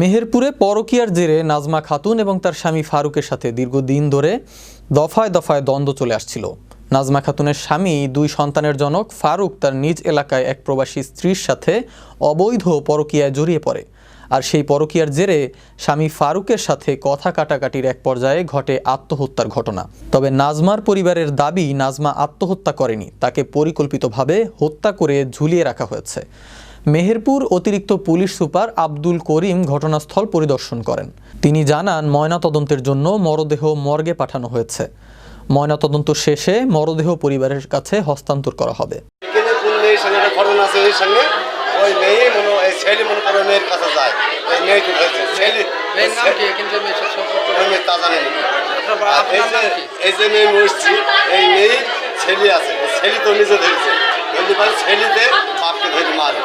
মেহেরপুরে পরকীয়ার জেরে নাজমা খাতুন এবং তার স্বামী ফারুকের সাথে দীর্ঘদিন ধরে দফায় দফায় দ্বন্দ্ব চলে আসছিল। নাজমা খাতুনের স্বামী 2 সন্তানের জনক ফারুক তার নিজ এলাকায় এক প্রবাসী স্ত্রীর সাথে অবৈধ পরকীয়ায় জড়িয়ে পড়ে। আর সেই পরকীয়ার জেরে স্বামী ফারুকের সাথে কথা কাটাকাটির এক পর্যায়ে ঘটে আত্মহত্যার ঘটনা। তবে নাজমার পরিবারের দাবি, নাজমা আত্মহত্যা করেনি, তাকে পরিকল্পিতভাবে হত্যা করে ঝুলিয়ে রাখা হয়েছে। মেহেরপুর অতিরিক্ত পুলিশ সুপার আব্দুল করিম ঘটনাস্থল পরিদর্শন করেন। তিনি জানান, ময়নাতদন্তের জন্য মরদেহ মর্গে পাঠানো হয়েছে। ময়নাতদন্ত শেষে মরদেহ পরিবারের কাছে হস্তান্তর করা হবে। ছেলে তো নিজে ধরেছে, ছেলেতে বাপকে ধরে মারে।